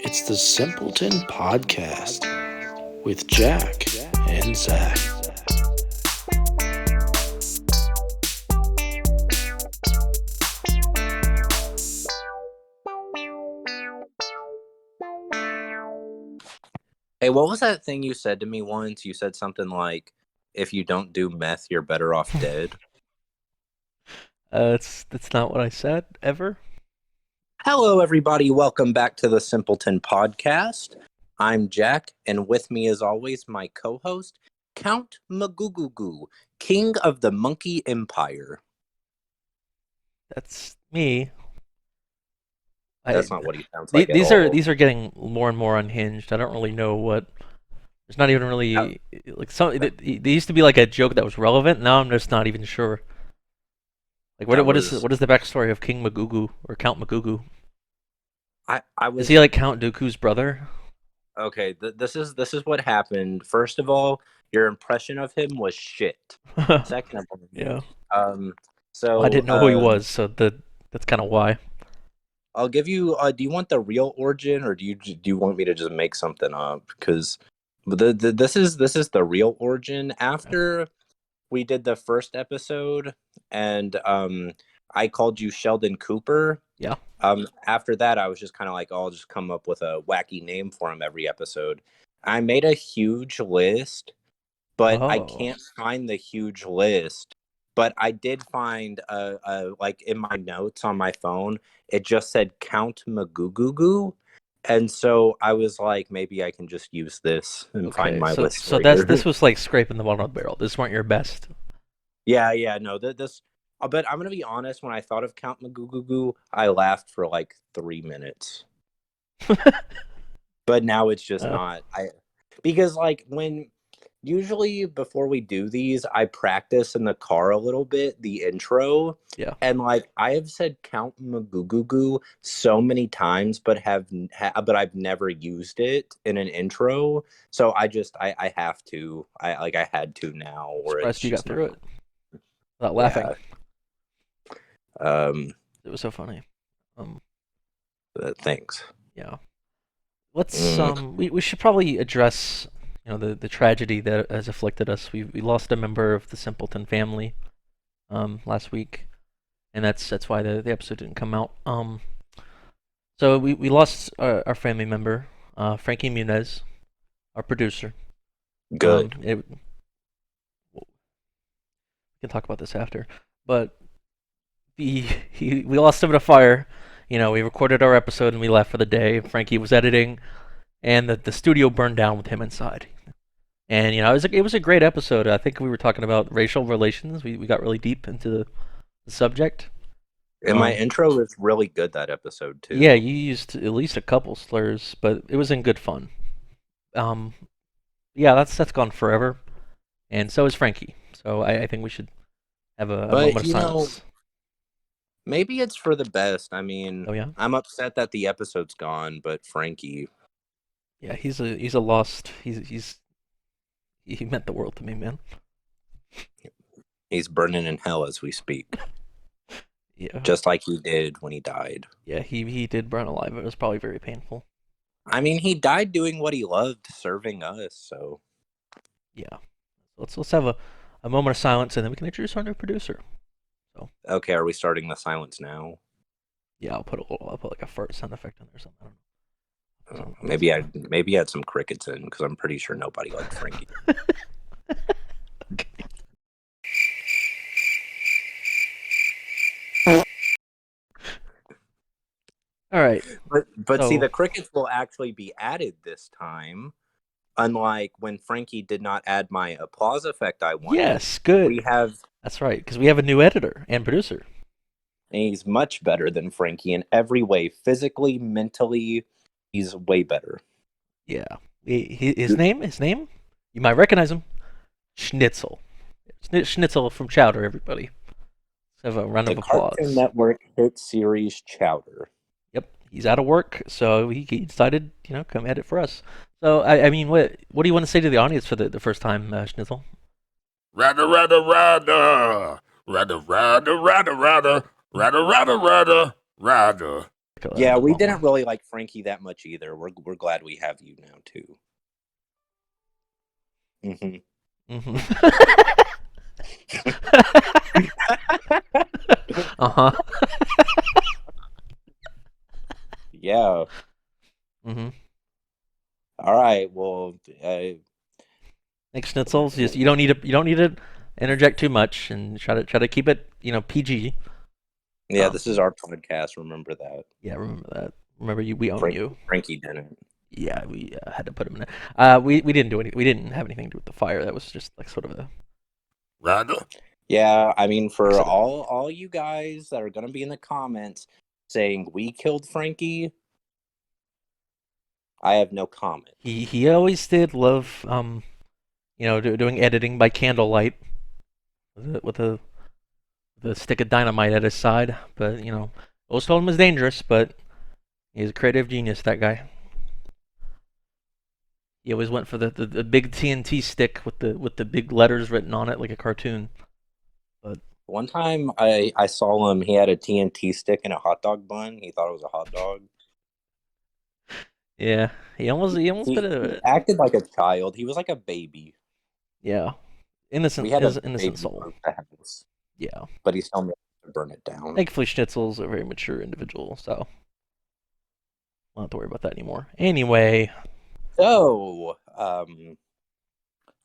It's the Simpleton Podcast with Jack and Zach. Hey, what was that thing you said to me once? You said something like, if you don't do meth, you're better off dead. That's not what I said ever. Hello, everybody. Welcome back to the Simpleton Podcast. I'm Jack, and with me, as always, my co-host, Count Magugugu, King of the Monkey Empire. That's me. That's not what he sounds like at These all. are getting more and more unhinged. I don't really know what. There's not even really like some. They used to be like a joke that was relevant. Now I'm just not even sure. Like what is the backstory of King Magugu or Count Magugu? Is he like Count Dooku's brother? Okay, this is what happened. First of all, your impression of him was shit. Second of all, yeah. So Well, I didn't know who he was, so that's kind of why. I'll give you. Do you want the real origin, or do you want me to just make something up? Because this is the real origin. After we did the first episode, and I called you Sheldon Cooper. Yeah. After that, I was just kind of like, oh, I'll just come up with a wacky name for him every episode. I made a huge list, but I can't find the huge list. But I did find like in my notes on my phone, it just said Count Magugugu. And so I was like, maybe I can just use this and find my list. So this was like scraping the bottom of the barrel. This weren't your best. Yeah, no, this. But I'm gonna be honest. When I thought of Count Magugugu, I laughed for like 3 minutes. But now it's just not. Because like when. Usually before we do these, I practice in the car a little bit, the intro. Yeah. And like I have said Count Magugugu so many times, but but I've never used it in an intro. So I have to. I had to now. Or surprised you got through it without laughing. Yeah. It was so funny. Thanks. Yeah. Let's we should probably address the tragedy that has afflicted us. We lost a member of the Simpleton family last week, and that's why the episode didn't come out. So we lost our family member, Frankie Muniz, our producer. Good. We can talk about this after, but we lost him in a fire. We recorded our episode and we left for the day. Frankie was editing, and the studio burned down with him inside. And it was a great episode. I think we were talking about racial relations. We got really deep into the subject. And my intro was really good that episode too. Yeah, you used at least a couple slurs, but it was in good fun. Yeah, that's gone forever, and so is Frankie. So I think we should have a moment of silence. Maybe it's for the best. I mean, oh, yeah? I'm upset that the episode's gone, but Frankie. Yeah, he's a lost. He meant the world to me, man. He's burning in hell as we speak. Yeah. Just like he did when he died. Yeah, he did burn alive. It was probably very painful. I mean, he died doing what he loved, serving us, so. Yeah. Let's have a moment of silence, and then we can introduce our new producer. So. Okay, are we starting the silence now? Yeah, I'll put like a fart sound effect in there or something. I don't know. Maybe I had some crickets in, because I'm pretty sure nobody liked Frankie. Okay. All right. But see, the crickets will actually be added this time, unlike when Frankie did not add my applause effect I wanted. Yes, good. That's right, because we have a new editor and producer. And he's much better than Frankie in every way, physically, mentally. He's way better. Yeah. His name, you might recognize him, Shnitzel. Shnitzel from Chowder, everybody. Let's have a round of applause. Cartoon Network hit series Chowder. Yep, he's out of work, so he decided, come edit for us. So, I mean, what do you want to say to the audience for the first time, Shnitzel? Rada, rada, rada. Rada, rada, rada, rada. Rada, rada, rada, rada. Yeah, we didn't really like Frankie that much either. We're glad we have you now too. Uh-huh. Yeah. All right. Well, Thanks, Schnitzels. You don't need to interject too much, and try to keep it PG. Yeah, this is our podcast. Remember that. Yeah, remember that. Remember we own you. Frankie didn't. Yeah, we had to put him in there. We didn't do anything. We didn't have anything to do with the fire. That was just like sort of a. Rhonda? Yeah, I mean, for all you guys that are gonna be in the comments saying we killed Frankie, I have no comment. He always did love doing editing by candlelight with a stick of dynamite at his side. But always told him it was dangerous. But he's a creative genius, that guy. He always went for the big TNT stick with the big letters written on it like a cartoon. But one time I saw him, he had a TNT stick in a hot dog bun. He thought it was a hot dog. Yeah, he almost acted like a child. He was like a baby. Yeah, innocent. We had an innocent soul. Yeah, but he still managed to burn it down. Thankfully, Schnitzel's a very mature individual, so don't have to worry about that anymore. Anyway, so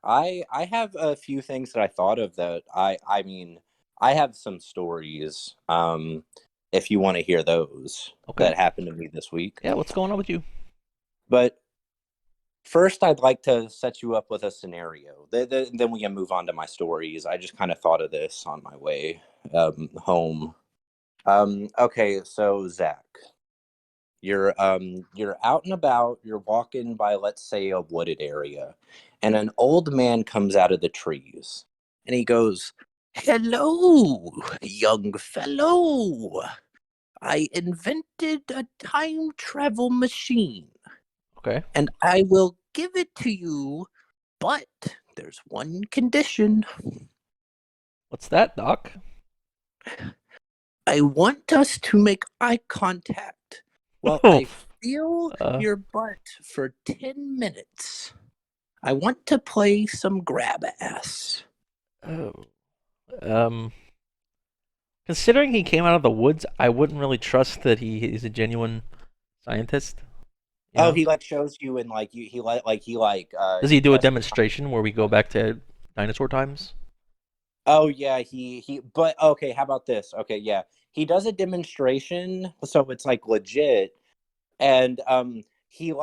I have a few things that I thought of that I mean I have some stories. If you want to hear those that happened to me this week. Yeah, what's going on with you? But first, I'd like to set you up with a scenario. Then we can move on to my stories. I just kind of thought of this on my way home. Okay, so Zach, you're out and about. You're walking by, let's say, a wooded area, and an old man comes out of the trees, and he goes, "Hello, young fellow. I invented a time travel machine. Okay. And I will give it to you, but there's one condition." What's that, Doc? "I want us to make eye contact while I feel your butt for 10 minutes. I want to play some grab ass." Considering he came out of the woods, I wouldn't really trust that he is a genuine scientist. He shows you and does he do a demonstration where we go back to dinosaur times? Oh yeah, but okay, how about this? Okay, yeah. He does a demonstration, so it's legit. And he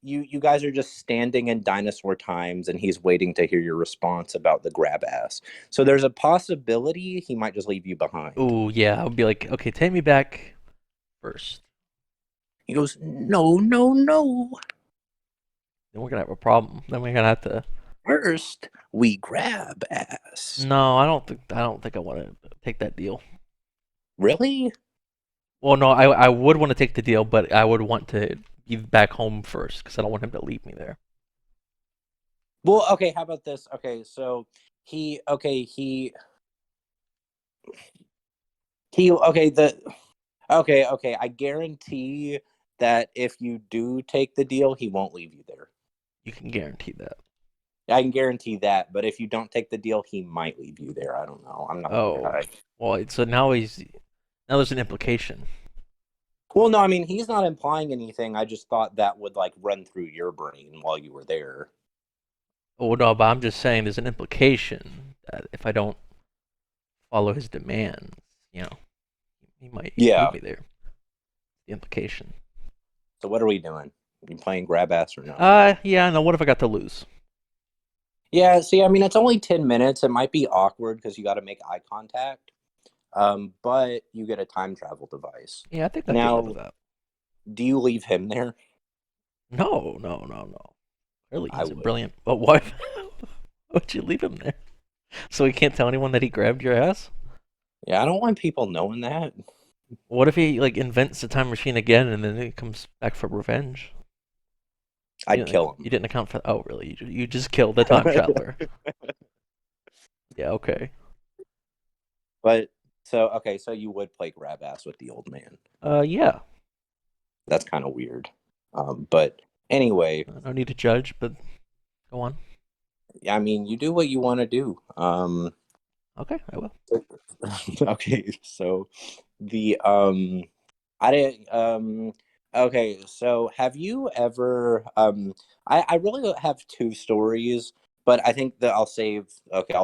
you guys are just standing in dinosaur times and he's waiting to hear your response about the grab ass. So there's a possibility he might just leave you behind. Oh yeah, I would be like, okay, take me back first. He goes, "No, no, no. Then we're gonna have a problem. Then we're gonna have to. First, we grab ass." No, I don't think I want to take that deal. Really? Well, no, I would want to take the deal, but I would want to be back home first because I don't want him to leave me there. Well, okay. How about this? Okay, so Okay. I guarantee that if you do take the deal, he won't leave you there. You can guarantee that. I can guarantee that, but if you don't take the deal, he might leave you there. I don't know. I'm not the guy. Well, so now there's an implication. Well, no, I mean, he's not implying anything. I just thought that would run through your brain while you were there. Oh no, but I'm just saying there's an implication that if I don't follow his demands, he might leave me there. The implication. So what are we doing? Are you playing grab ass or no? Yeah, no, what if I got to lose? Yeah, see, I mean, it's only 10 minutes. It might be awkward because you got to make eye contact. But you get a time travel device. Yeah, I think I'd live with that. Do you leave him there? No. Really, he's a brilliant. But why would you leave him there? So he can't tell anyone that he grabbed your ass? Yeah, I don't want people knowing that. What if he invents the time machine again and then he comes back for revenge? I'd kill him. You didn't account for. Oh, really? You just killed the time traveler. Yeah. Okay. But so you would play grab ass with the old man. Yeah. that's kind of weird. But anyway, No need to judge, but go on. I mean, you do what you want to do. Okay, I will. Okay, so the I didn't okay, so have you ever I really have two stories, but I think that I'll save okay.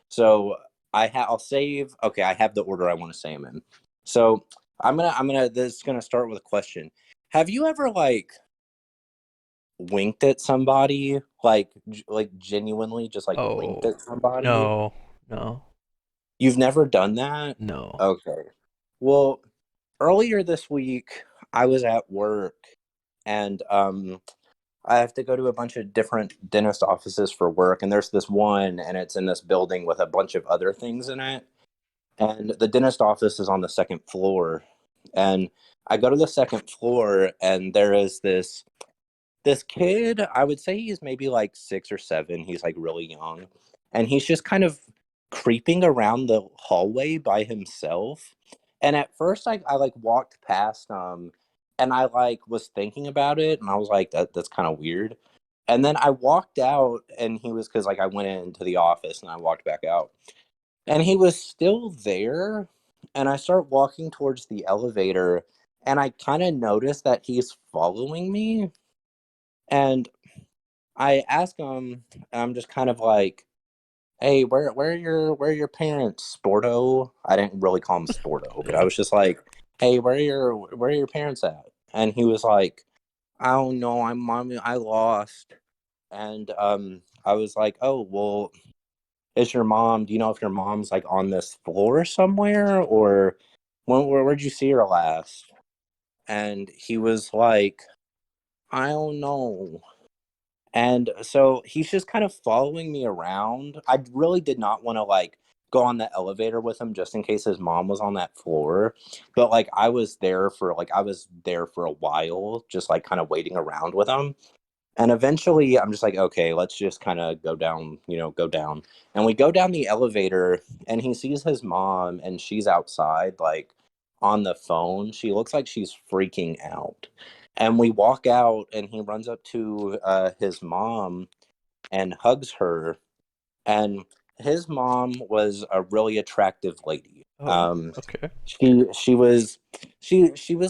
So I'll save okay, I have the order I want to say them in. So I'm gonna this is gonna start with a question. Have you ever like winked at somebody like genuinely just like winked Oh, at somebody? no. You've never done that? No. Okay. Well, earlier this week, I was at work and I have to go to a bunch of different dentist offices for work. And there's this one, and it's in this building with a bunch of other things in it. And the dentist office is on the second floor. And I go to the second floor, and there is this kid. I would say he's maybe like 6 or 7. He's like really young, and he's just kind of creeping around the hallway by himself. And at first I like walked past and I like was thinking about it, and I was like that's kind of weird. And then I walked out, and he was because like I went into the office and I walked back out, and he was still there. And I start walking towards the elevator, and I kind of noticed that he's following me. And I ask him, I'm just kind of like, "Hey, where are your parents, Sporto?" I didn't really call him Sporto, but I Yeah. was just like, "Hey, where are your parents at?" And he was like, "I don't know, I lost." And I was like, "Oh, well, is your mom? Do you know if your mom's like on this floor somewhere, or where'd you see her last?" And he was like, "I don't know." And so he's just kind of following me around. I really did not want to like go on the elevator with him just in case his mom was on that floor. But like I was there for a while, just like kind of waiting around with him. And eventually I'm just like, okay, let's just kind of go down, go down. And we go down the elevator, and he sees his mom, and she's outside, like on the phone. She looks like she's freaking out. And we walk out, and he runs up to his mom and hugs her. And his mom was a really attractive lady. Oh, okay. She was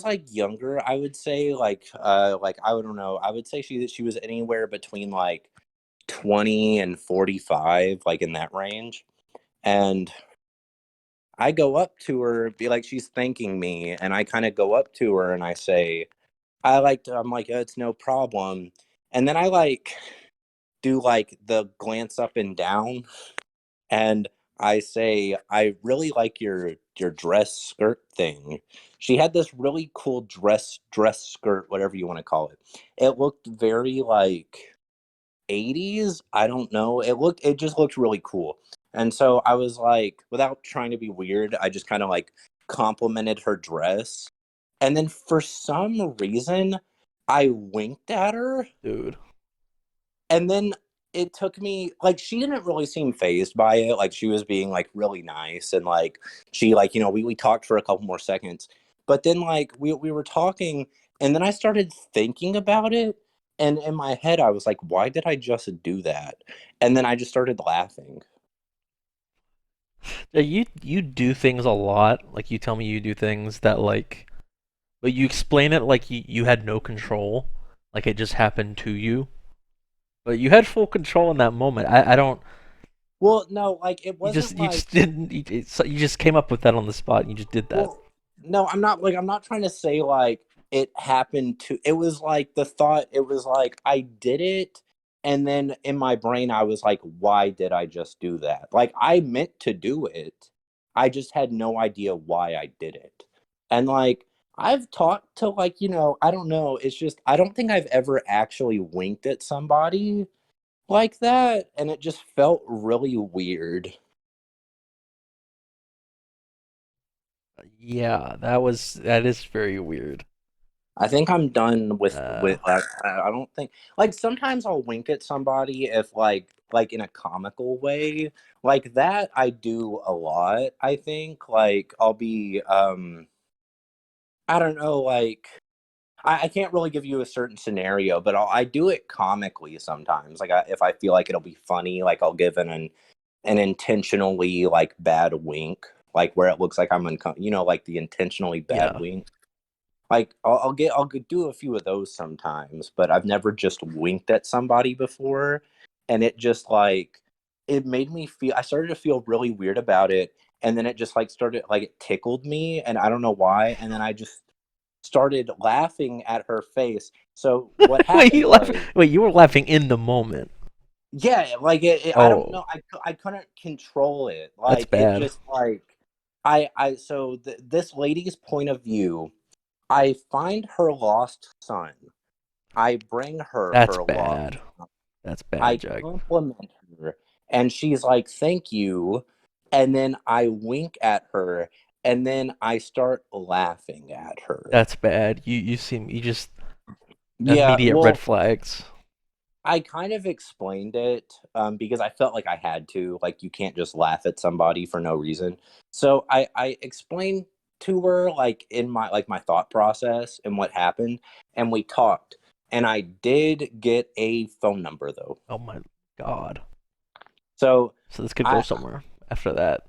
like younger, I would say, like I don't know, I would say she was anywhere between like 20 and 45, like in that range. And I go up to her, be like she's thanking me, and I kind of go up to her and I say, I'm like, it's no problem. And then I like do like the glance up and down, and I say, I really like your dress skirt thing. She had this really cool dress skirt, whatever you want to call it. It looked very like 80s. I don't know. It just looked really cool. And so I was like, without trying to be weird, I just kind of like complimented her dress. And then for some reason, I winked at her. Dude. And then it took me like she didn't really seem phased by it. Like she was being like really nice, and like she like, we talked for a couple more seconds. But then like we were talking, and then I started thinking about it, and in my head I was like, why did I just do that? And then I just started laughing. Yeah, you do things a lot. Like you tell me you do things that like, but you explain it like you had no control, like it just happened to you. But you had full control in that moment. I don't. Well, no, like it wasn't You like just didn't. You just came up with that on the spot. And you just did that. well, no, I'm not trying to say like it happened to it was like the thought it was like I did it, and then in my brain I was like, why did I just do that? Like I meant to do it. I just had no idea why I did it. And like I've talked to like, I don't know, it's just I don't think I've ever actually winked at somebody like that, and it just felt really weird. Yeah, that is very weird. I think I'm done Uh, with I don't think like sometimes I'll wink at somebody if like in a comical way. Like that I do a lot, I think. Like I'll be I don't know, like I can't really give you a certain scenario, but I do it comically sometimes. Like if I feel like it'll be funny, like I'll give an intentionally like bad wink, like where it looks like I'm like the intentionally bad Yeah. wink. Like I'll do a few of those sometimes, but I've never just winked at somebody before, and it just like it made me feel. I started to feel really weird about it, and then it just like started like it tickled me, and I don't know why, and then I just started laughing at her face. So what Wait, happened was, you were laughing in the moment. yeah, like I don't Oh, know, I couldn't control it. that's Like it bad. just like so this lady's point of view. I find her lost son. I bring her That's her lost bad. son. That's I bad, Jack. compliment her, and she's like, "Thank you." And then I wink at her, and then I start laughing at her. That's bad. You just Yeah, immediate red well, flags. I kind of explained it because I felt like I had to. Like, you can't just laugh at somebody for no reason. So I explained to her like in my thought process and what happened, and we talked. And I did get a phone number though. Oh my God. So So this could go I somewhere after that.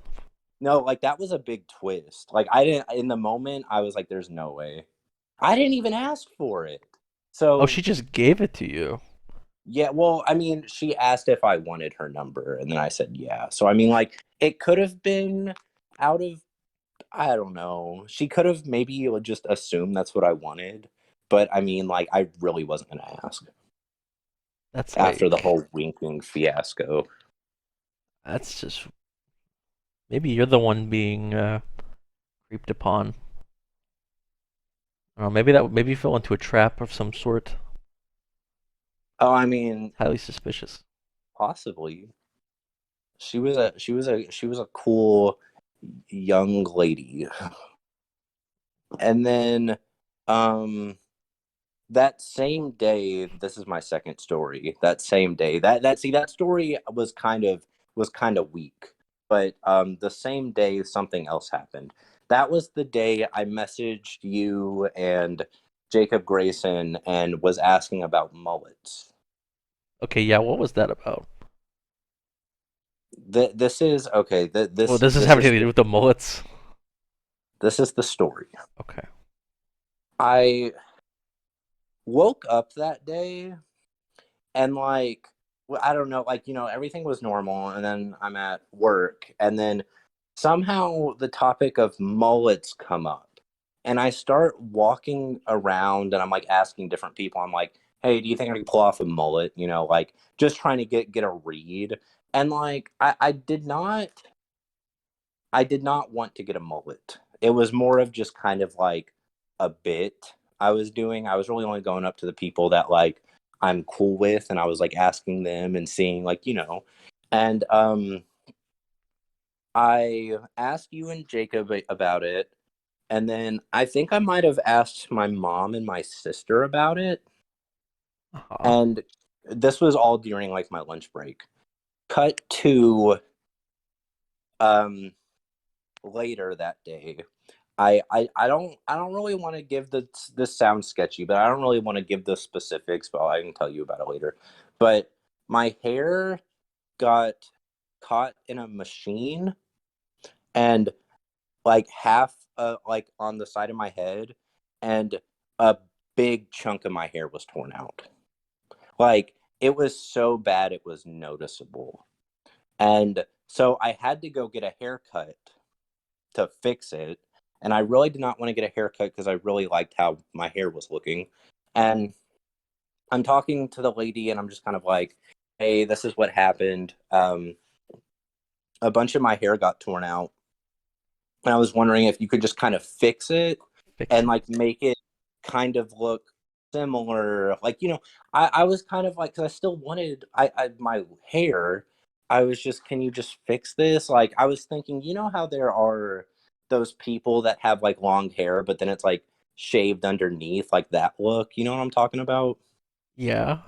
no, like that was a big twist. Like I didn't in the moment I was like, "There's no way." I didn't even ask for it. Oh, So she just gave it to you. yeah, well, I mean, she asked if I wanted her number, and then I said yeah. So I mean, like, it could have been out of I don't know. She could have maybe just assumed that's what I wanted, but I mean, like, I really wasn't gonna ask That's after the like whole winking fiasco. that's just maybe you're the one being creeped upon. I don't know, maybe you fell into a trap of some sort. Oh, I mean, Highly suspicious. possibly. She was a cool young lady, and then, um. That same day, this is my second story. That same day, that story was kind of weak, but the same day something else happened. That was the day I messaged you and Jacob Grayson and was asking about mullets. Okay, yeah, what was that about? This is okay. Well, this is having to do with the mullets. This is the story. Okay. I woke up that day and like I don't know, like everything was normal, and then I'm at work, and then somehow the topic of mullets come up, and I start walking around, and I'm like asking different people. I'm like, "Hey, do you think I can pull off a mullet?" Like just trying to get a read, and like I did not want to get a mullet. It was more of just kind of like a bit I was doing. I was really only going up to the people that like I'm cool with, and I was like asking them and seeing like, and I asked you and Jacob about it, and then I think I might have asked my mom and my sister about it, Uh-huh. and this was all during like my lunch break. Cut to um later that day. I don't really want to give this sounds sketchy, but I don't really want to give the specifics, but I can tell you about it later. But my hair got caught in a machine, and like half like on the side of my head, and a big chunk of my hair was torn out. Like it was so bad it was noticeable. And so I had to go get a haircut to fix it. And I really did not want to get a haircut because I really liked how my hair was looking. And I'm talking to the lady, and I'm just kind of like, "Hey, this is what happened. A bunch of my hair got torn out, and I was wondering if you could just kind of fix it Fix and it. like make it kind of look similar." Like, I was kind of like, because I still wanted my hair. I was just, can you just fix this? Like, I was thinking, how there are those people that have like long hair, but then it's like shaved underneath, like that look. You know what I'm talking about? Yeah.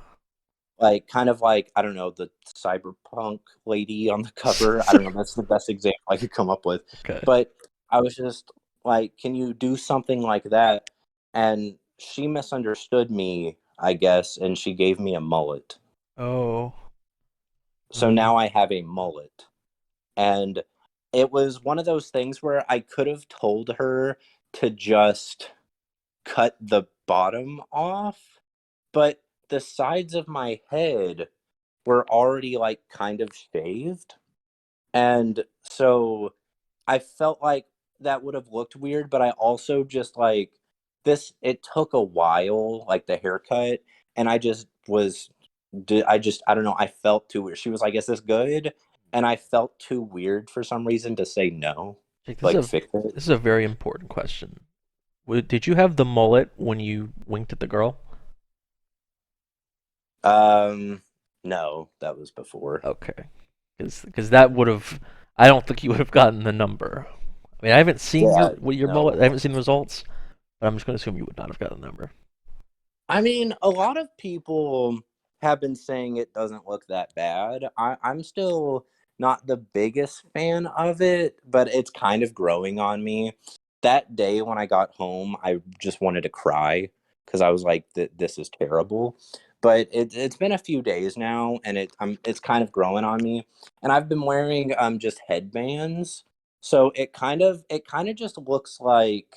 Like, kind of like, I don't know, the cyberpunk lady on the cover. I don't know. That's the best example I could come up with. Okay. But I was just like, can you do something like that? And she misunderstood me, I guess, and she gave me a mullet. Oh. So now I have a mullet. And it was one of those things where I could have told her to just cut the bottom off, but the sides of my head were already like kind of shaved. And so I felt like that would have looked weird, but I also just like it took a while, like the haircut, and I don't know, I felt too weird. She was like, "Is this good?" And I felt too weird for some reason to say no. Jake, Like fix it. this is a very important question. Did you have the mullet when you winked at the girl? No, that was before. Okay, because that would have. I don't think you would have gotten the number. I mean, I haven't seen Yeah, your mullet. I no. haven't seen the results, but I'm just going to assume you would not have gotten the number. I mean, a lot of people have been saying it doesn't look that bad. I'm still not the biggest fan of it, but it's kind of growing on me. That day when I got home, I just wanted to cry because I was like, "This is terrible." But it's been a few days now, and it's kind of growing on me. And I've been wearing just headbands, so it kind of just looks like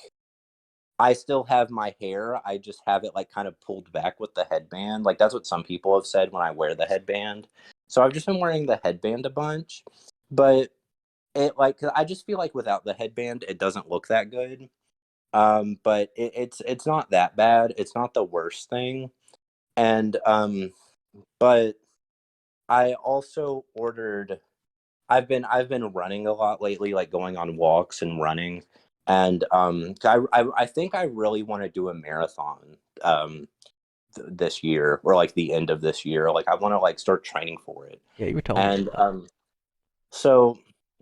I still have my hair. I just have it like kind of pulled back with the headband. Like that's what some people have said when I wear the headband. So I've just been wearing the headband a bunch, but I just feel like without the headband, it doesn't look that good. But it's not that bad. It's not the worst thing. And but I also ordered. I've been running a lot lately, like going on walks and running, and I think I really want to do a marathon this year, or like the end of this year. Like I want to like start training for it, Yeah, you were telling me and about that. so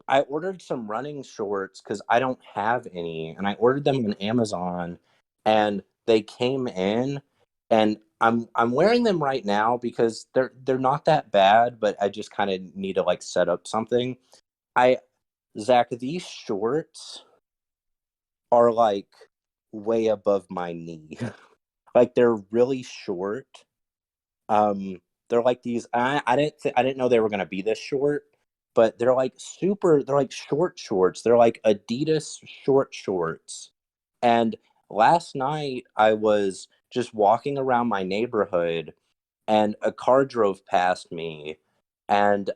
I ordered some running shorts because I don't have any, and I ordered them on Amazon, and they came in, and I'm wearing them right now because they're not that bad, but I just kind of need to like set up something. I Zach, these shorts are like way above my knee. Like they're really short. Um, they're like these. I didn't know they were gonna be this short, but they're like super. They're like short shorts. They're like Adidas short shorts. And last night I was just walking around my neighborhood, and a car drove past me, and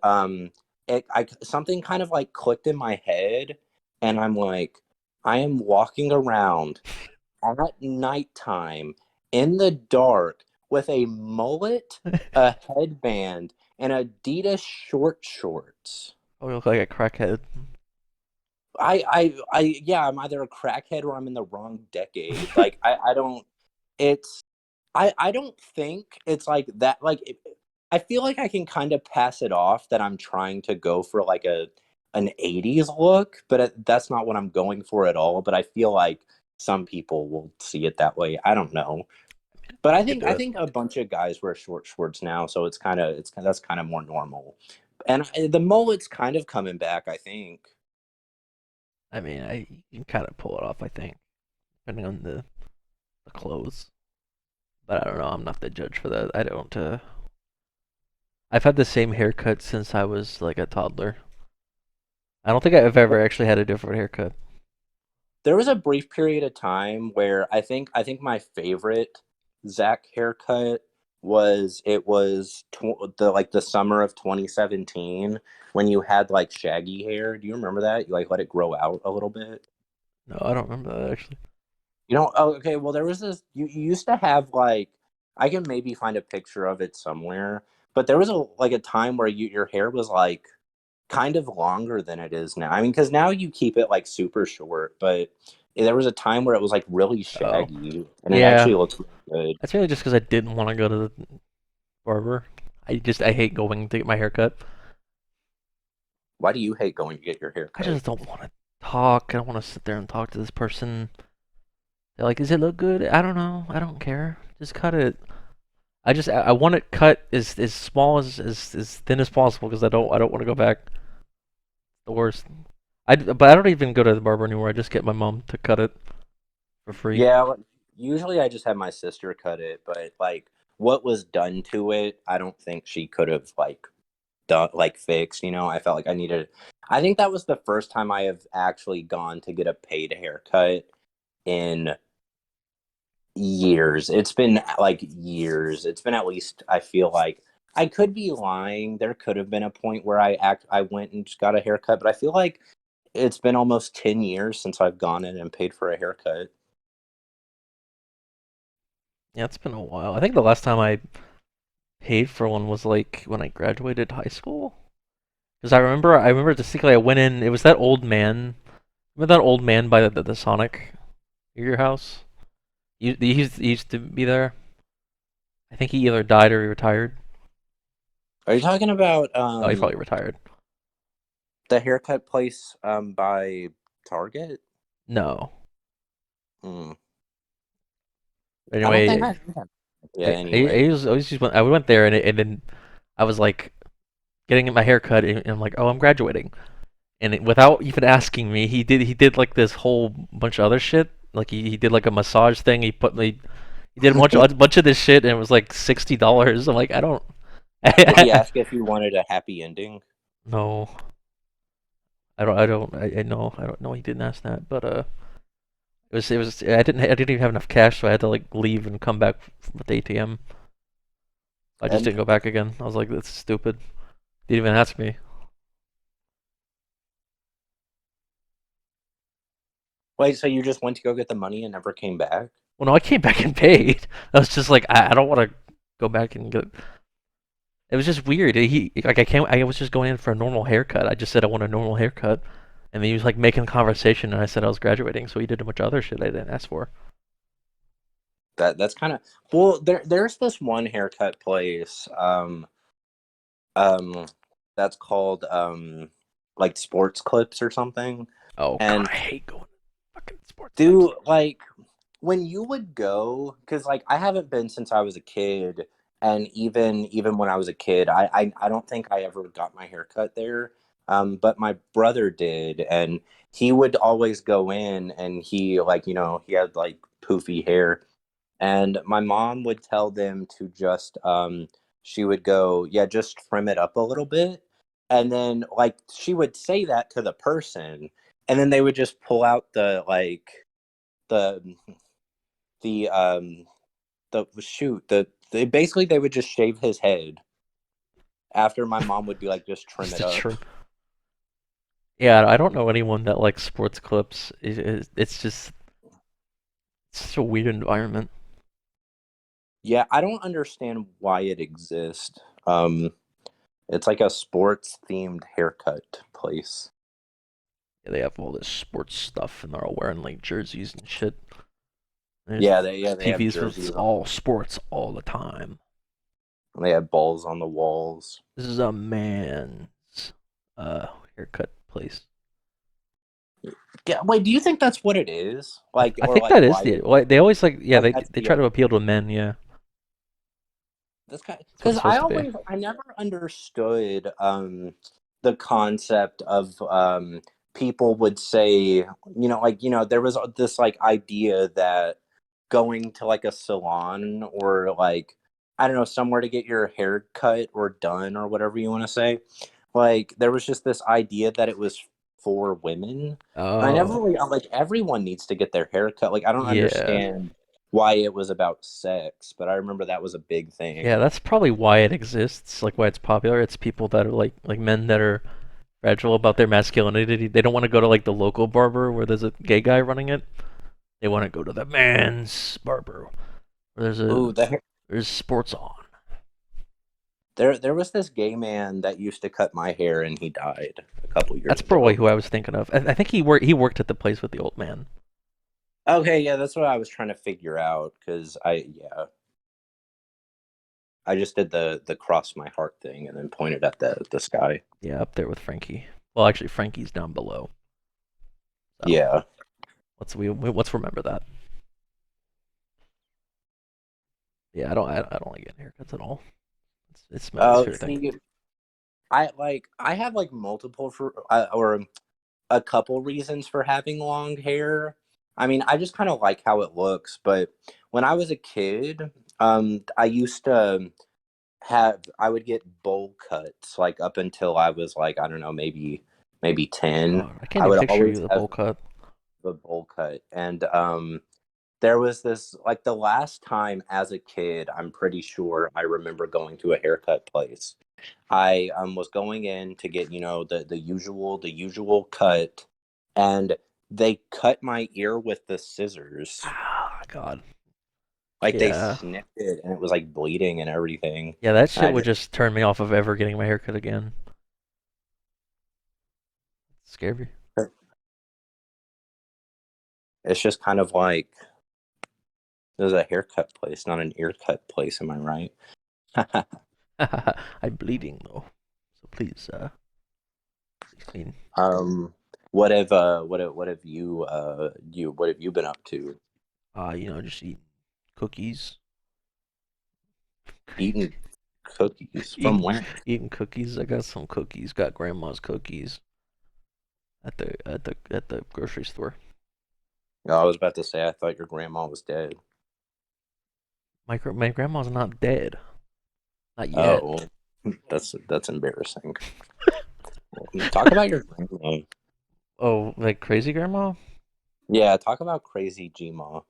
something kind of like clicked in my head, and I'm like, I am walking around at nighttime in the dark with a mullet, a headband, and Adidas short shorts. Oh, you look like a crackhead. Yeah, I'm either a crackhead or I'm in the wrong decade. Like I don't. It's I don't think it's like that. I feel like I can kind of pass it off that I'm trying to go for like an 80s look, but that's not what I'm going for at all. But I feel like some people will see it that way. I don't know. But I You could think do I it. think a bunch of guys wear short shorts now, so that's kind of more normal. And the mullet's kind of coming back, I think. I mean, you can kind of pull it off, I think, depending on the clothes. But I don't know. I'm not the judge for that. I don't. I've had the same haircut since I was like a toddler. I don't think I've ever actually had a different haircut. There was a brief period of time where I think my favorite Zach haircut was the summer of 2017 when you had like shaggy hair. Do you remember that? You like let it grow out a little bit. No, I don't remember that actually. You know, oh, okay, well there was this you used to have like I can maybe find a picture of it somewhere, but there was a time where your hair was like kind of longer than it is now. I mean, because now you keep it like super short, but there was a time where it was like really Oh, shaggy, and it yeah. actually looked really good. That's mainly just because I didn't want to go to the barber. I hate going to get my hair cut. Why do you hate going to get your hair I cut? just don't want to talk. I don't want to sit there and talk to this person. They're like, "Does it look good?" I don't know. I don't care. Just cut it. I want it cut as small as thin as possible because I don't want to go back. The worst. But I don't even go to the barber anymore. I just get my mom to cut it for free. Yeah, usually I just have my sister cut it, but like what was done to it, I don't think she could have like done like fixed. I felt like I needed. I think that was the first time I have actually gone to get a paid haircut in years. It's been like years. It's been at least, I feel like, I could be lying. There could have been a point where I went and just got a haircut, but I feel like it's been almost 10 years since I've gone in and paid for a haircut. Yeah, it's been a while. I think the last time I paid for one was like when I graduated high school. Because I remember distinctly I went in. It was that old man. Remember that old man by the Sonic near your house? He used to be there. I think he either died or he retired. Are you talking about Oh, he probably retired. the haircut place by Target? No. Hmm. I don't think Anyway, yeah, anyway. I went there and then I was like getting my hair cut and I'm like, oh, I'm graduating. And without even asking me, he did like this whole bunch of other shit. Like he did like a massage thing. He did a bunch of this shit and it was like $60. I'm like, I don't. Did he ask if you wanted a happy ending? No, I know I don't know. He didn't ask that, but it was I didn't even have enough cash, so I had to like leave and come back with the ATM. I just And didn't go back again. I was like, that's stupid. Didn't even ask me. wait, so you just went to go get the money and never came back? Well, no, I came back and paid. I was just like, I don't want to go back and get. It was just weird. I was just going in for a normal haircut. I just said I want a normal haircut, and then he was like making conversation, and I said I was graduating, so he did a bunch of other shit I didn't ask for. That's kind of well. There's this one haircut place, um, that's called like Sports Clips or something. Oh And God, I hate going to fucking sports do clips. like when you would go, because like I haven't been since I was a kid, and even when I was a kid, I don't think I ever got my hair cut there. But my brother did, and he would always go in, and he like he had like poofy hair, and my mom would tell them to just she would go, yeah, just trim it up a little bit, and then like she would say that to the person, and then they would just pull out the like the the shoot basically they would just shave his head after my mom would be like, just trim Just it a up. trim. Yeah, I don't know anyone that likes sports clips. It's just it's such a weird environment. Yeah, I don't understand why it exists. It's like a sports themed haircut place. Yeah, they have all this sports stuff, and they're all wearing like jerseys and shit. There's They have TVs jerseys with all sports all the time. and they have balls on the walls. This is a man's haircut place. Yeah, wait, do you think that's what it is? Like, I or think like that is why the. Well, they always like. Yeah, like they that's they the try to appeal to men. Yeah, that's kind that's what it's because supposed to be. I never understood the concept of people would say, like, there was this like idea that going to like a salon or like, I don't know, somewhere to get your hair cut or done or whatever you want to say, like there was just this idea that it was for women. And I never Oh, really, I'm like, everyone needs to get their hair cut. Like I don't yeah, understand why it was about sex, but I remember that was a big yeah. thing. That's probably why it exists. Like why it's popular. It's people that are like men that are fragile about their masculinity. They don't want to go to like the local barber where there's a gay guy running it. They want to go to the man's barber where Ooh, there's sports on. there was this gay man that used to cut my hair and he died a couple years That's probably ago. who I was thinking of. I think he worked at the place with the old man. Okay, yeah, that's what I was trying to figure out because I just did the cross my heart thing and then pointed at the sky. Yeah, up there with Frankie. Well, actually, Frankie's down below. So Yeah. let's remember that. Yeah, I don't like getting haircuts at all. It's my least favorite thing. See, I have like multiple for or a couple reasons for having long hair. I mean, I just kind of like how it looks, but when I was a kid, I used to I would get bowl cuts like up until I was like, I don't know, maybe 10. God, I can't I even would picture you always with a have bowl cut. a bowl cut. And there was this, like, the last time as a kid, I'm pretty sure I remember going to a haircut place. I was going in to get, the usual cut, and they cut my ear with the scissors. Ah, God. Like, they Yeah. snipped it, and it was like bleeding and everything. Yeah, that And shit would just turn me off of ever getting my haircut again. Scary. it's just kind of like, there's a haircut place, not an ear cut place. Am I right? I'm bleeding though, so please clean. What have you been up to? Just eating cookies. Eating cookies from eating, when? eating cookies. I got some cookies. Got grandma's cookies at the grocery store. Oh, I was about to say, I thought your grandma was dead. My grandma's not dead. Not yet. Oh, that's embarrassing. Talk about your grandma. Oh, like crazy grandma? Yeah, talk about crazy Gma.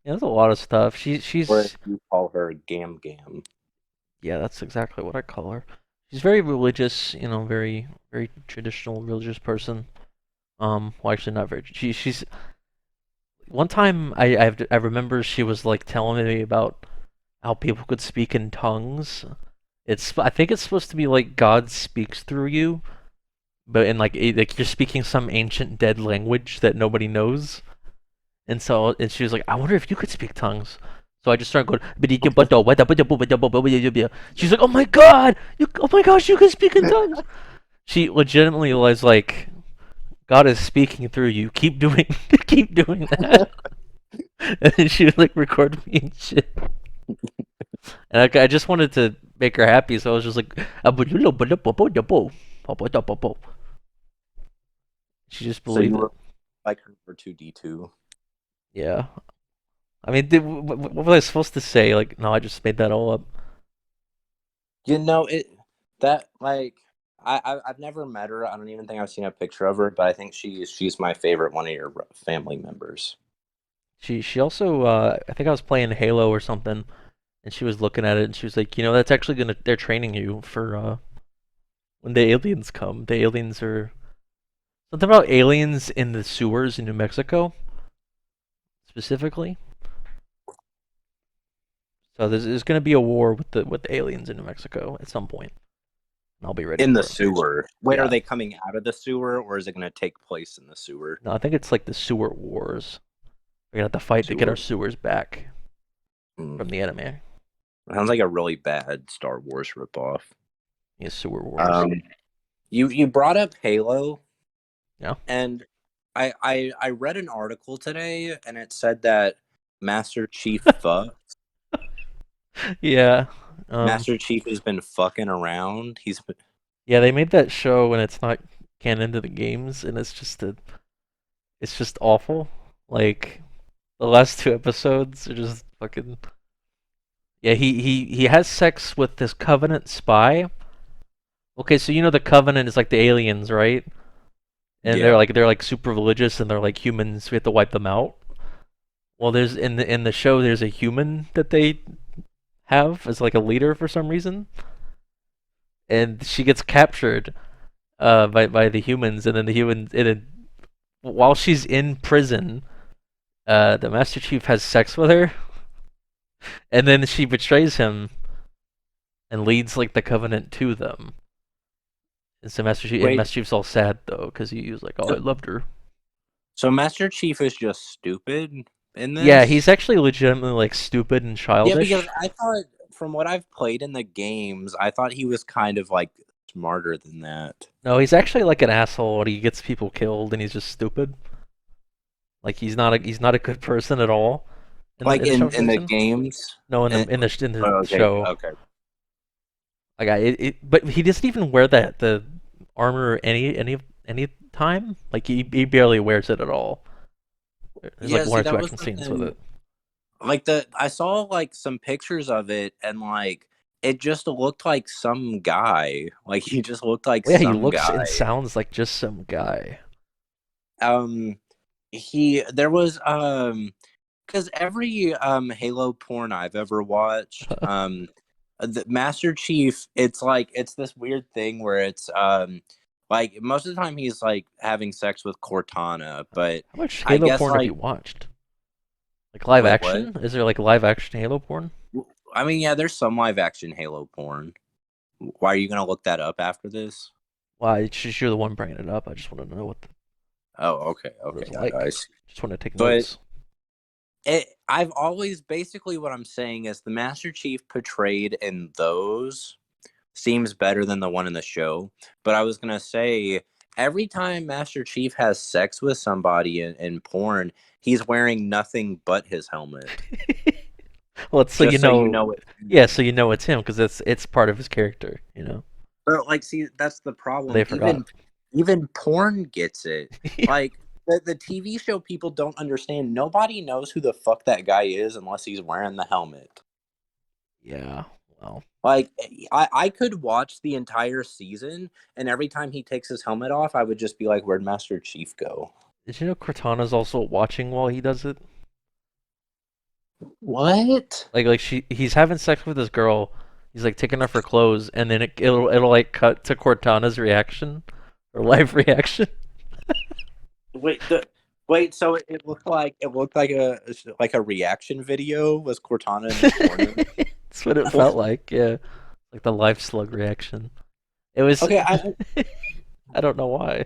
There's a lot of stuff. Or She's if you call her Gam Gam. yeah, that's exactly what I call her. She's very religious, very very traditional religious person. Well, actually, not very. She's one time I remember she was like telling me about how people could speak in tongues. I think it's supposed to be like God speaks through you, but in like you're speaking some ancient dead language that nobody knows. And she was like, I wonder if you could speak tongues. So I just started going. She's like, oh my god, oh my gosh, you can speak in tongues. She legitimately was like, God is speaking through you. Keep doing that. And then she would like record me and shit. And I just wanted to make her happy, so I was just like, she just So you believed it. were like her for 2D2. Yeah. I mean, what was I supposed to say? Like, no, I just made that all up. I've never met her. I don't even think I've seen a picture of her, but I think she's my favorite one of your family members. She also, I think I was playing Halo or something, and she was looking at it, and she was like, that's actually they're training you for when the aliens come. The aliens are something about aliens in the sewers in New Mexico, specifically. So there's going to be a war with the aliens in New Mexico at some point. And I'll be ready In for the it. sewer. Wait, Yeah. are they coming out of the sewer, or is it going to take place in the sewer? No, I think it's like the sewer wars. We're going to have to fight to get our sewers back from the enemy. Sounds like a really bad Star Wars ripoff. Yeah, sewer wars. You brought up Halo. Yeah. And I read an article today, and it said that Master Chief fucked. Yeah. Master Chief has been fucking around. Yeah, they made that show and it's not canon to the games, and it's just awful. Like the last 2 episodes are just fucking. Yeah, he has sex with this Covenant spy. Okay, so the Covenant is like the aliens, right? And Yeah. they're like super religious and they're like humans. We have to wipe them out. Well, there's in the show there's a human that they have as like a leader for some reason, and she gets captured by the humans, and then the humans while she's in prison, the Master Chief has sex with her, and then she betrays him and leads like the Covenant to them. And so Master Chief's all sad though because he was like, oh, I loved her. So Master Chief is just stupid in this? Yeah, he's actually legitimately like stupid and childish. Yeah, because I thought, from what I've played in the games, I thought he was kind of like smarter than that. No, he's actually like an asshole when he gets people killed, and he's just stupid. Like he's not a good person at all. In the games? No, in the okay, show. Okay. Like but he doesn't even wear the armor any time. Like he barely wears it at all. There's like See, one or that two was action the scenes with thing. it. Like I saw like some pictures of it, and like it just looked like some guy. Like he just looked like Well, yeah, he some looks guy. and sounds like just some guy. There was because every Halo porn I've ever watched, the Master Chief, it's this weird thing where it's like most of the time he's like having sex with Cortana, but How much I Halo guess porn have you like watched? Like live wait, what? action? Is there like live action Halo porn? I mean, yeah, there's some live action Halo porn. Why are you gonna look that up after this? Why? It's just you're the one bringing it up. I just want to know Oh, what it was okay, I like. see. Just want to take But notes. I've always basically what I'm saying is the Master Chief portrayed in those seems better than the one in the show. But I was gonna say every time Master Chief has sex with somebody in porn, he's wearing nothing but his helmet. Well, it's so you Just so you know. know it. Yeah, so you know it's him because it's part of his character. You know. But like, see, that's the They problem. forgot. Even porn gets it. Like the TV show people don't understand. Nobody knows who the fuck that guy is unless he's wearing the helmet. Yeah. Well. Like I could watch the entire season, and every time he takes his helmet off, I would just be like, "Where'd Master Chief go?" Did you know Cortana's also watching while he does it? What? Like he's having sex with this girl. He's like taking off her clothes, and then it'll like cut to Cortana's reaction or live reaction. Wait, wait. So it looked like a reaction video. Was Cortana in the corner? That's what it felt like. Yeah, like the live slug reaction. It was. Okay, I don't know why.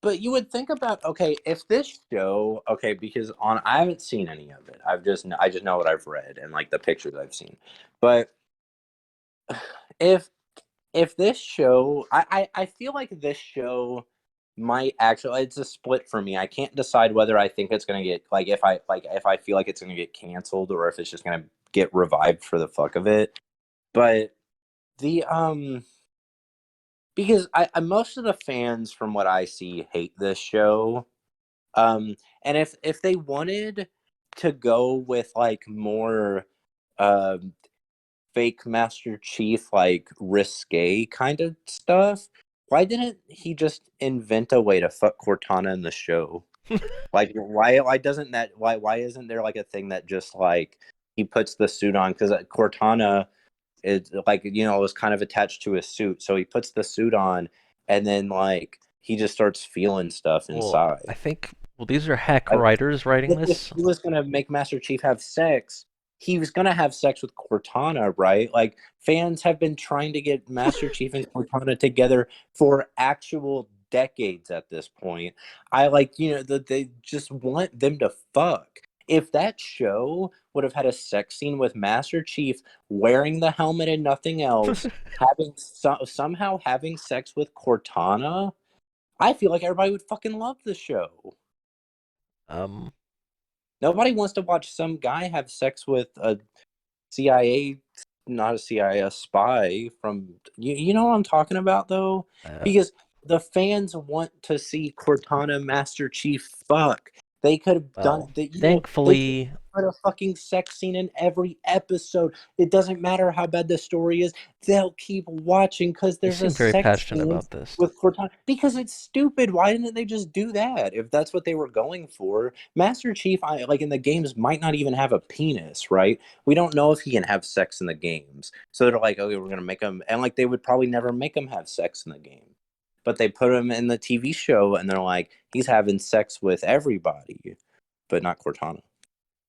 but you would think about, okay, if this show, okay, because on I haven't seen any of it. I just know what I've read and like the pictures I've seen. But if this show, I feel like this show might actually, it's a split for me. I can't decide whether I think it's gonna get like if I feel like it's gonna get canceled or if it's just gonna get revived for the fuck of it. But the because most of the fans from what I see hate this show. And if they wanted to go with like more um fake Master Chief, like risque kind of stuff, why didn't he just invent a way to fuck Cortana in the show? Like why isn't there like a thing that just like he puts the suit on because Cortana is like was kind of attached to his suit, so he puts the suit on and then like he just starts feeling stuff Well, inside. I think. Well, these are hack Like, writers writing if this. he was gonna make Master Chief have sex, he was gonna have sex with Cortana, right? Like fans have been trying to get Master Chief and Cortana together for actual decades at this point. I like, that they just want them to fuck. If that show would have had a sex scene with Master Chief wearing the helmet and nothing else, somehow having sex with Cortana, I feel like everybody would fucking love the show. um. Nobody wants to watch some guy have sex with a CIA, not a CIA, a spy from. You know what I'm talking about, though? Because the fans want to see Cortana Master Chief fuck. They could have Well, done that. They could thankfully, put a fucking sex scene in every episode. It doesn't matter how bad the story is. They'll keep watching because they there's a seem very sex passionate scene about this. with Cortana. Because it's stupid. Why didn't they just do that if that's what they were going for? Master Chief, like in the games, might not even have a penis, right? We don't know if he can have sex in the games. So they're like, okay, we're gonna make him, and like they would probably never make him have sex in the game. But they put him in the TV show, and they're like, he's having sex with everybody, but not Cortana.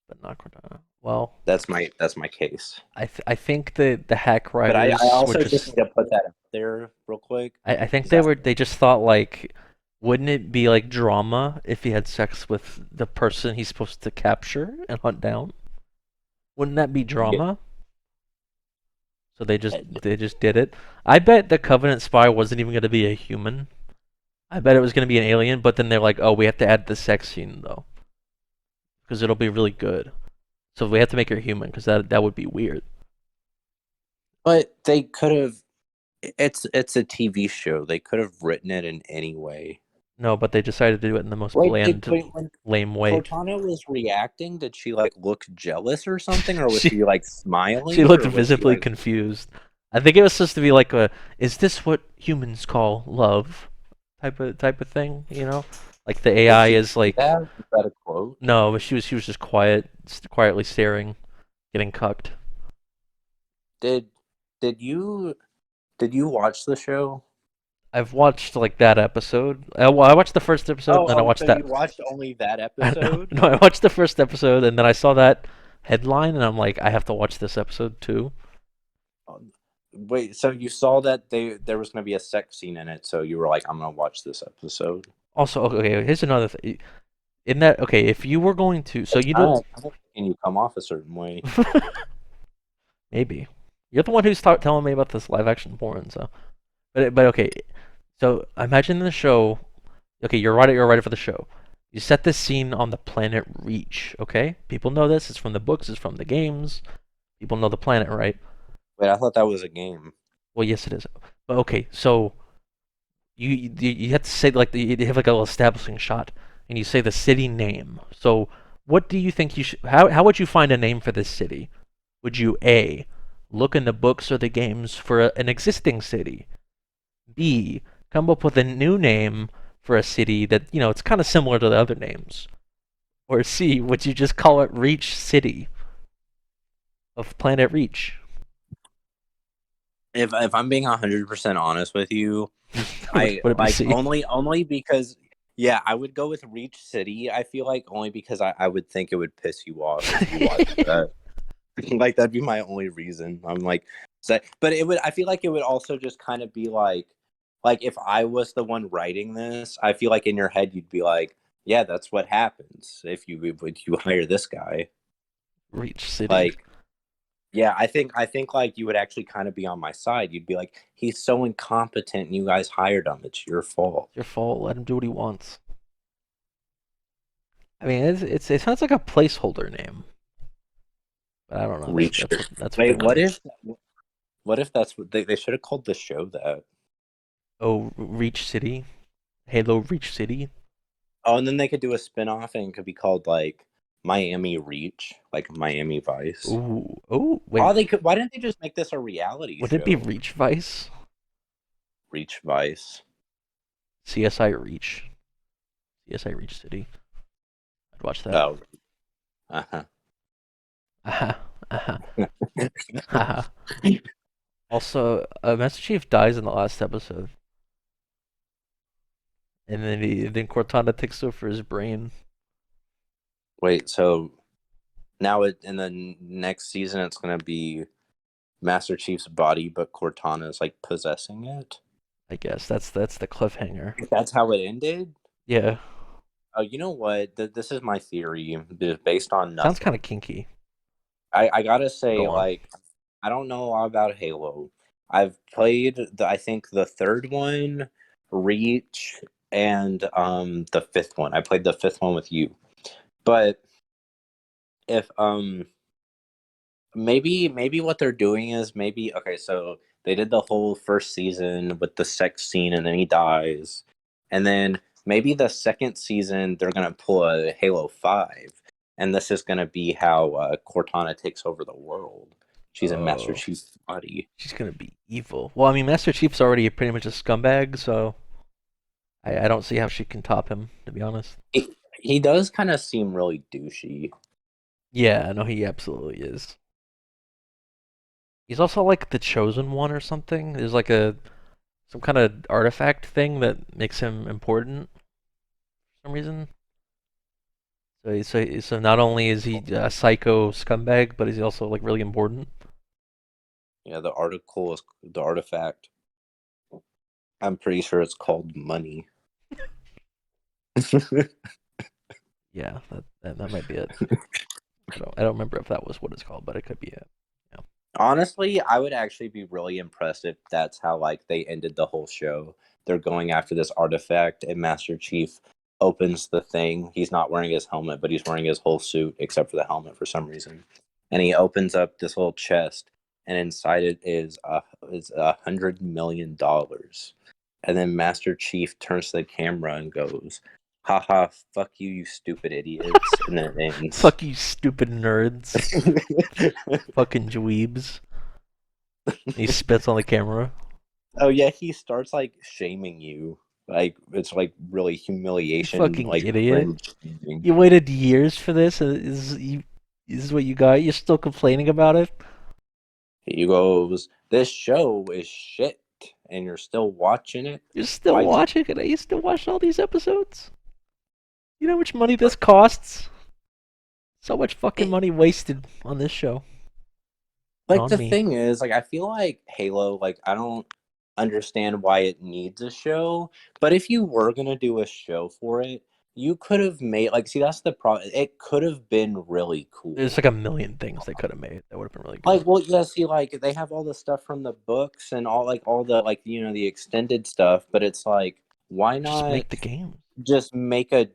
But not Cortana. Well, That's my case. I think the hack But I writers were also just just. need to put that out there real quick. I think That's they just thought like, wouldn't it be like drama if he had sex with the person he's supposed to capture and hunt down? Wouldn't that be drama? So they just did it. I bet the Covenant spy wasn't even going to be a human. I bet it was going to be an alien, but then they're like, oh, we have to add the sex scene though, because it'll be really good. So we have to make her human because that would be weird. But they could have. It's a TV show. They could have written it in any way. No, but they decided to do it in the most Wait, bland, when lame way. Cortana was reacting, did she like look jealous or something, or was She- she like smiling? She looked or was she, visibly like... confused. I think it was supposed to be like is this what humans call love? Type of thing, you know? Like the AI Did she is say like that? Is that a quote? no, but she was just quietly staring, getting cucked. Did you watch the show? I've watched like that episode. I watched the first episode, and then I watched So that. you watched only that No, episode? no, I watched the first episode, and then I saw that headline, and I'm like, I have to watch this episode too. Wait, so you saw that there was going to be a sex scene in it, so you were like, I'm going to watch this episode. Also, okay, here's another thing. In that, okay, if you were going to, so you don't, And you come off a certain way. maybe you're the one who's telling me about this live action porn, so, but okay, so imagine the show. Okay, you're right for the show. You set this scene on the planet Reach. Okay, people know this. It's from the books. It's from the games. People know the planet, right? Wait, I thought that was a game. Well, yes, it is. But okay, so you have to say like you have like a little establishing shot, and you say the city name. So what do you think you should? How would you find a name for this city? Would you A, look in the books or the games for an existing city? B, come up with a new name for a city that it's kind of similar to the other names? Or C, would you just call it Reach City of Planet Reach? If I'm being 100% honest with you, I Would it be like C? only because I would go with Reach City. I feel like only because I would think it would piss you off if you watched that. Like that'd be my only reason. I'm like, but it would. I feel like it would also just kind of be like if I was the one writing this, I feel like in your head you'd be like, yeah, that's what happens if you hire this guy. Reach City. Like, yeah, I think like you would actually kind of be on my side. You'd be like, he's so incompetent, and you guys hired him. It's your fault. It's your fault. Let him do what he wants. I mean, it sounds like a placeholder name, but I don't know. Reach. That's Wait, what if that's what they should have called the show that? Oh, Reach City, Halo Reach City. Oh, and then they could do a spin-off and it could be called like Miami Reach, like Miami Vice. Ooh, oh, wait. Oh, they could. Why didn't they just make this a reality show? Would it be Reach Vice? Reach Vice. CSI Reach. CSI Reach City. I'd watch that. Oh. Also, Master Chief dies in the last episode, and then Cortana takes over his brain. Wait, so now in the next season it's gonna be Master Chief's body, but Cortana's like possessing it. I guess that's the cliffhanger. That's how it ended. Yeah. Oh, you know what? This is my theory, based on nothing. Sounds kind of kinky. I gotta say, Go on. like, I don't know a lot about Halo. I've played I think the third one, Reach, and the fifth one. I played the fifth one with you, but if maybe what they're doing is okay. So they did the whole first season with the sex scene, and then he dies, and then maybe the second season they're gonna pull a Halo 5. And this is going to be how Cortana takes over the world. She's in Master Chief's body. She's going to be evil. Well, I mean, Master Chief's already pretty much a scumbag, so I don't see how she can top him, to be honest. He does kind of seem really douchey. Yeah, no, he absolutely is. He's also like the chosen one or something. There's like some kind of artifact thing that makes him important for some reason. So not only is he a psycho scumbag, but he's also like really important. Yeah, the article is the artifact. I'm pretty sure it's called money. Yeah, that might be it. I don't remember if that was what it's called, but it could be it. Yeah. Honestly, I would actually be really impressed if that's how like they ended the whole show. They're going after this artifact, and Master Chief opens the thing. He's not wearing his helmet, but he's wearing his whole suit except for the helmet for some reason. And he opens up this little chest, and inside it is $100 million. And then Master Chief turns to the camera and goes, haha, fuck you, you stupid idiots. And then it ends. Fuck you, stupid nerds. Fucking dweebs. He spits on the camera. Oh yeah, he starts like shaming you. Like it's like really humiliation. You fucking like idiot. cringe. You waited years for this, and this is what you got? You're still complaining about it? He goes, this show is shit, and you're still watching it? You're still Why- watching it? You still watch all these episodes? You know how much money this costs? So much fucking money wasted on this show. Like on the me. thing is, like I feel like Halo, like I don't understand why it needs a show, but if you were gonna do a show for it, you could have made like see that's the problem. It could have been really cool. There's like a million things they could have made that would have been really good. Like, well, yeah, see, like they have all the stuff from the books and all the like the extended stuff, but it's like, why not just make the game? just make a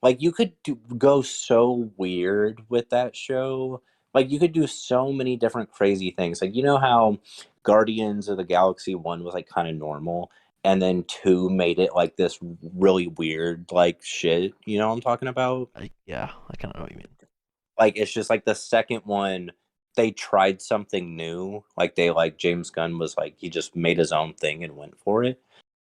like you could go so weird with that show. Like you could do so many different crazy things. Like you know how Guardians of the Galaxy 1 was like kind of normal, and then 2 made it like this really weird like shit. You know what I'm talking about? Yeah, I kind of know what you mean. Like it's just like the second one they tried something new. Like they like James Gunn was like he just made his own thing and went for it.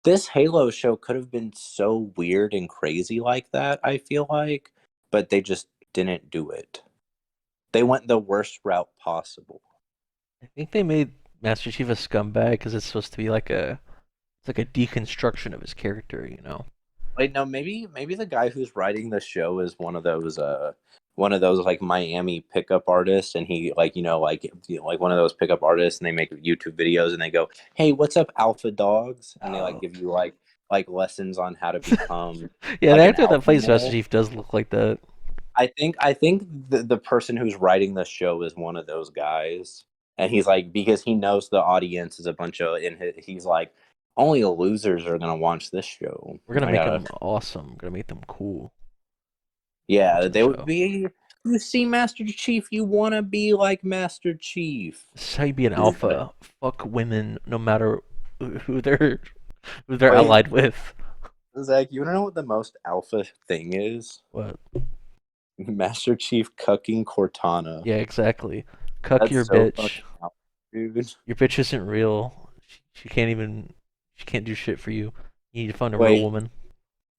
This Halo show could have been so weird and crazy like that, I feel like, but they just didn't do it. They went the worst route possible. I think they made Master Chief a scumbag because it's supposed to be like it's like a deconstruction of his character, you know. Wait, no, maybe the guy who's writing the show is one of those like Miami pickup artists, and he like like one of those pickup artists, and they make YouTube videos, and they go, "Hey, what's up, alpha dogs?" And they like give you like lessons on how to become. Yeah, like, the an actor that alpha plays Master male. Chief does look like that. I think the person who's writing the show is one of those guys, and he's like because he knows the audience is a bunch of he's like only losers are gonna watch this show. We're gonna make them awesome. We're gonna make them cool. Yeah, they would be. You see Master Chief, you want to be like Master Chief. This is how you be an alpha. Fuck women, no matter who they're allied with. Zach, you wanna know what the most alpha thing is? What? Master Chief cucking Cortana. Yeah, exactly. Cuck That's your so bitch. fucking alpha, dude. Your bitch isn't real. She can't do shit for you. You need to find a real woman.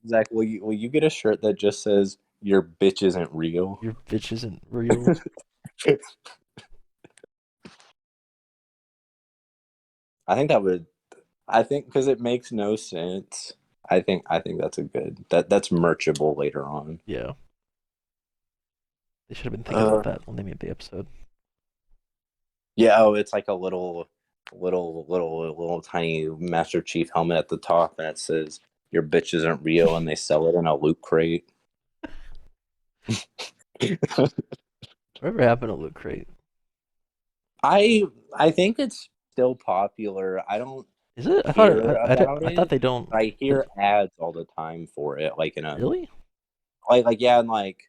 Zach, will you get a shirt that just says your bitch isn't real? Your bitch isn't real. I think because it makes no sense. I think that's that's merchable later on. Yeah. They should have been thinking about that when they made the episode. Yeah, oh, it's like a little tiny Master Chief helmet at the top, and it says "Your bitch isn't real," and they sell it in a loot crate. Whatever happened to Loot Crate? I think it's still popular. I don't. Is it? I thought they don't. I hear ads all the time for it, like in a really like yeah, and like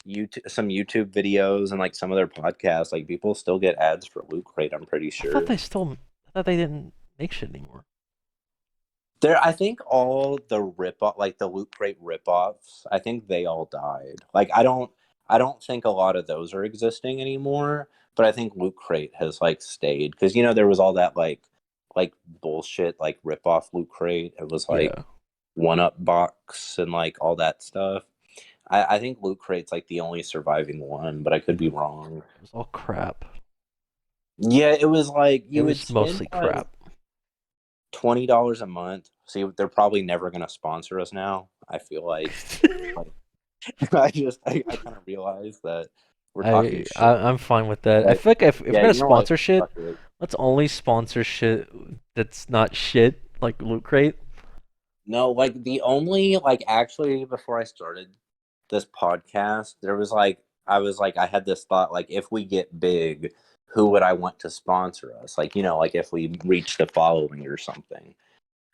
YouTube, some YouTube videos and like some of their podcasts. Like people still get ads for Loot Crate. I'm pretty sure. I thought they didn't make shit anymore. I think all the rip-off, like the Loot Crate rip-offs, I think they all died. Like I don't think a lot of those are existing anymore. But I think Loot Crate has like stayed because there was all that like bullshit like rip-off Loot Crate. It was like 1-Up box and like all that stuff. I think Loot Crate's like the only surviving one, but I could be wrong. It was all crap. Yeah, it was like it was mostly crap. $20 a month. See, they're probably never gonna sponsor us now. I feel like, I kind of realized that we're talking shit. I'm fine with that. I feel like if we're gonna sponsor shit, it. let's only sponsor shit that's not shit, like Loot Crate. No, like the only like actually before I started this podcast, there was like I had this thought like if we get big, who would I want to sponsor us? Like like if we reach the following or something.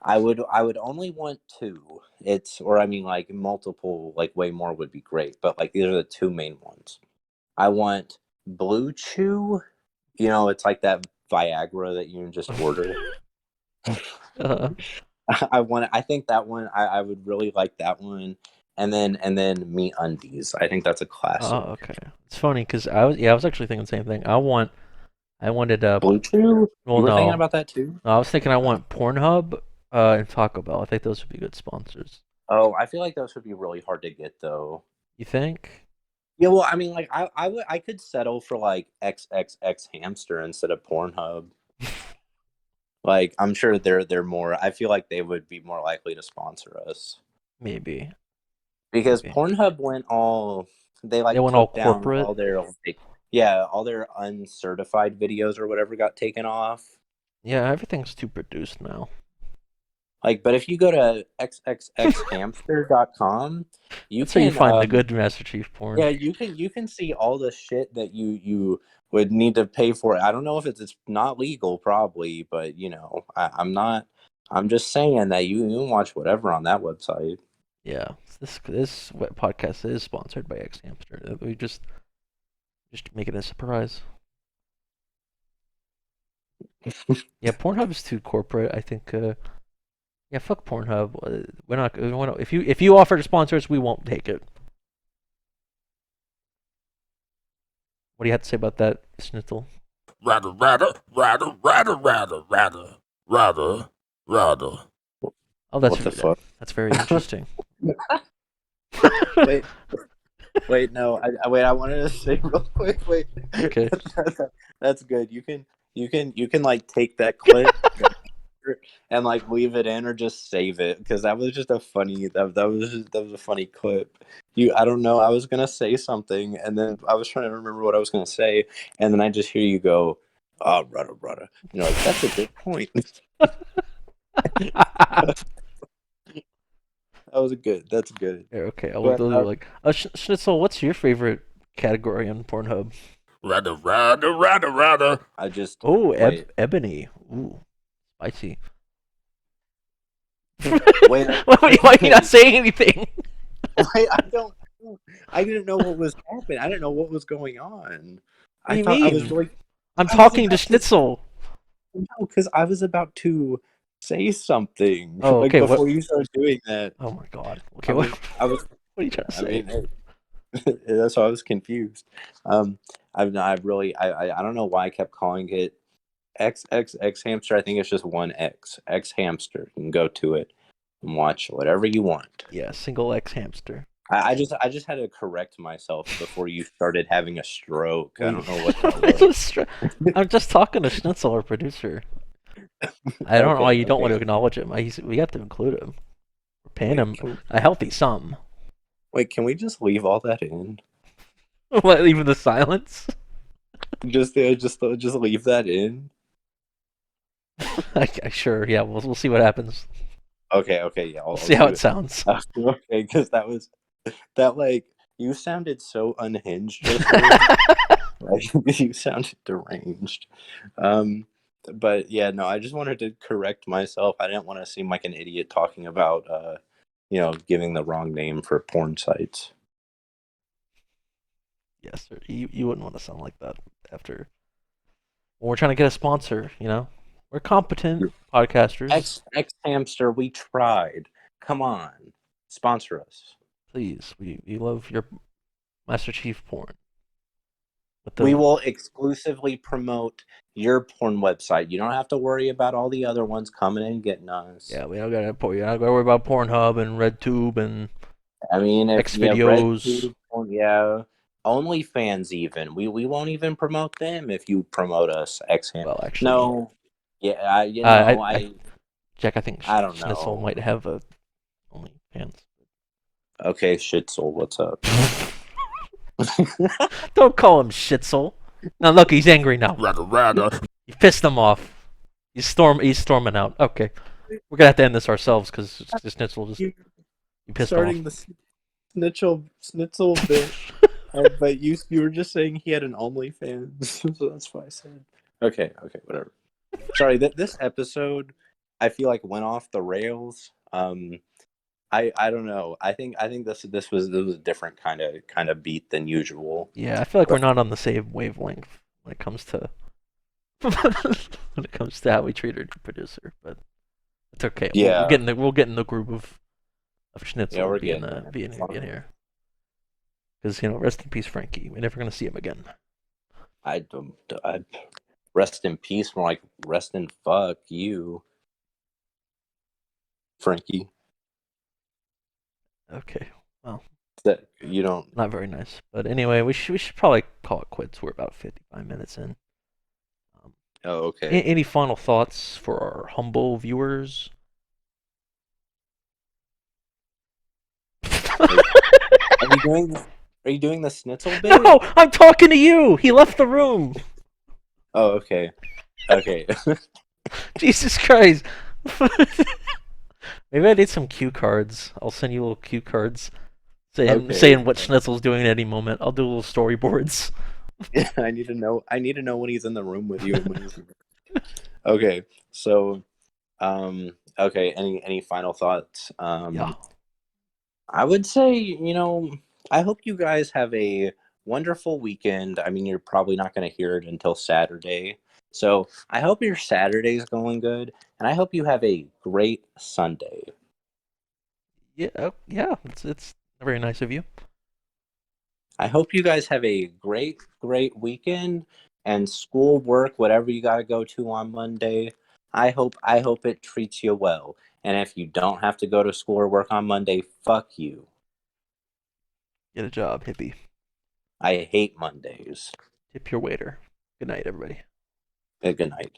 I would only want 2. Like multiple, like way more would be great, but like these are the 2 main ones. I want Blue Chew. It's like that Viagra that you can just order. I think that one. I would really like that one. And then Me Undies. I think that's a classic. Oh, okay. It's funny because I was actually thinking the same thing. I wanted Blue Chew. well You were thinking no, about that too. I was thinking I want Pornhub, and Taco Bell. I think those would be good sponsors. Oh, I feel like those would be really hard to get though. You think? Yeah, well, I mean, like I could settle for like XXX Hamster instead of Pornhub. Like I'm sure they're more. I feel like they would be more likely to sponsor us Maybe. because Maybe. Pornhub went all. They They like went all took down corporate. all their like, yeah, all their uncertified videos or whatever got taken off. Yeah, everything's too produced now. Like, but if you go to xxxhamster.com, you That's how you can find the good Master Chief porn. yeah, you can see all the shit that you would need to pay for. I don't know if it's not legal, probably, but I'm not. I'm just saying that you can watch whatever on that website. Yeah, this podcast is sponsored by X Hamster. We just make it a surprise. Yeah, Pornhub is too corporate. I think. Yeah, fuck Pornhub. We're not. If you offer to sponsor us, we won't take it. What do you have to say about that, Shnitzel? Rather. Oh, that's What the fuck? That's very interesting. Wait, no, wait. I wanted to say real quick. Wait, Okay. that's good. You can like take that clip and like leave it in or just save it because that was just a funny that was a funny clip. I don't know. I was gonna say something and then I was trying to remember what I was gonna say and then I just hear you go, "Oh, rudder." You know, like that's a good point. That was good. That's good. Yeah, okay, I will But, do like Schnitzel. What's your favorite category on Pornhub? Rather. I just Oh, wait. ebony. Ooh, spicy. Wait. Why are you not saying anything? Wait, I didn't know what was happening. I didn't know what was going on. What do I you thought I was mean? really. I'm I was talking to about Schnitzel. No, because I was about to say something Oh, like okay. What? before you started doing that. Oh my God. Okay. I was. I was. What are you trying to I say? mean, that's why I was confused. I really. I don't know why I kept calling it XXX Hamster. I think it's just one X Hamster. You can go to it and watch whatever you want. Yeah, single X hamster. I just had to correct myself before you started having a stroke. I We- don't know what that was. I'm just talking to Schnitzel, our producer. I don't know why you don't want to acknowledge him. We have to include him. We're paying him a healthy sum. Wait, can we just leave all that in? What, even the silence? Just leave that in. Sure, yeah, we'll see what happens. Okay, yeah. We'll see how it sounds. Okay, because that you sounded so unhinged just now. Like you sounded deranged. But yeah, no, I just wanted to correct myself. I didn't want to seem like an idiot talking about giving the wrong name for porn sites. Yes, sir. You wouldn't want to sound like that after. When we're trying to get a sponsor, we're competent podcasters. X Hamster, we tried. Come on, sponsor us. Please, we love your Master Chief porn. We will exclusively promote your porn website. You don't have to worry about all the other ones coming and getting us. Yeah, we don't gotta worry about Pornhub and RedTube and I mean, if Xvideos. RedTube, yeah, OnlyFans even. We won't even promote them if you promote us. Well, actually, no, yeah, Jack, I think I don't Schnitzel know. might have a OnlyFans. Okay, Shnitzel, what's up? Don't call him Schnitzel. Now look, he's angry now. Rather. You pissed him off. He's storming out. Okay, we're gonna have to end this ourselves because Schnitzel just you pissed him Starting off. the Schnitzel bit, but you were just saying he had an OnlyFans, so that's why I said. Okay, whatever. Sorry, this episode I feel like went off the rails. I don't know. I think this was a different kind of beat than usual. Yeah, I feel like we're not on the same wavelength when it comes to how we treat our producer, but It's okay. Yeah. We'll get in the group of Shnitzel we're being getting here. Because rest in peace, Frankie. We're never gonna see him again. I rest in peace. More like rest in fuck you, Frankie. Okay. Well, That you don't. not very nice. But anyway, we should probably call it quits. We're about 55 minutes in. Oh, okay. Any final thoughts for our humble viewers? Are you doing the Shnitzel bit? No, I'm talking to you. He left the room. Oh, okay. Okay. Jesus Christ. Maybe I need some cue cards. I'll send you little cue cards saying what Schnitzel's doing at any moment. I'll do little storyboards. Yeah, I need to know when he's in the room with you and when he's Okay. So okay, any final thoughts? Yeah. I would say, I hope you guys have a wonderful weekend. I mean, you're probably not going to hear it until Saturday. So I hope your Saturday's going good, and I hope you have a great Sunday. Yeah. It's very nice of you. I hope you guys have a great weekend and school work, whatever you got to go to on Monday. I hope it treats you well. And if you don't have to go to school or work on Monday, fuck you. Get a job, hippie. I hate Mondays. Tip your waiter. Good night, everybody. Good night.